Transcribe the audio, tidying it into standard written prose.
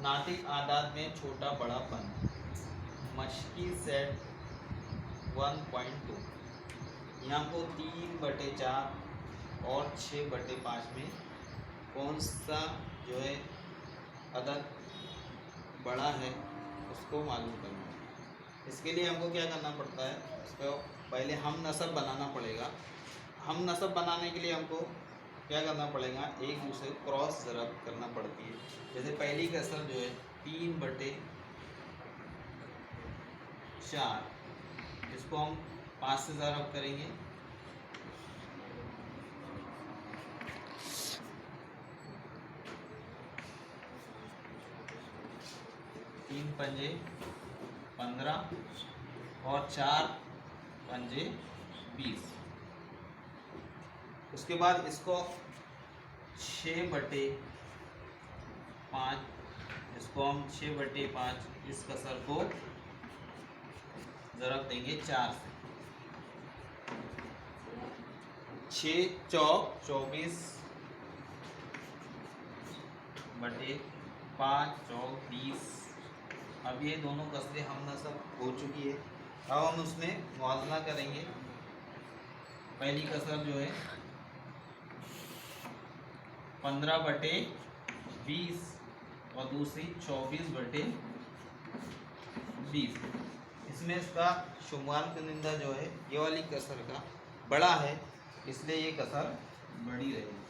नातिक आदाद में छोटा बड़ापन मशकी सेट 1.2 यहाँ को 3/4 और 6/5 में कौन सा जो है अदद बड़ा है उसको मालूम करना है। इसके लिए हमको क्या करना पड़ता है, उसको पहले हम नसब बनाना पड़ेगा। हम नसब बनाने के लिए हमको क्या करना पड़ेगा, एक दूसरे को क्रॉस ज़रब करना पड़ती है। जैसे पहली कसर जो है 3/4, इसको हम 5 से ज़रब करेंगे, तीन पंजे 15 और 4 पंजे 20। उसके बाद इसको 6/5, इसको हम 6/5 इस कसर को ज़रब देंगे 4 से। 6 चौक 24/5 चौक 20। अब ये दोनों कसरें हम नसब हो चुकी है। अब हम उसमें मुआवजा करेंगे। पहली कसर जो है 15/20 और दूसरी 24/20। इसमें इसका शुमार कुनिंदा जो है ये वाली कसर का बड़ा है, इसलिए ये कसर बड़ी रहेगी।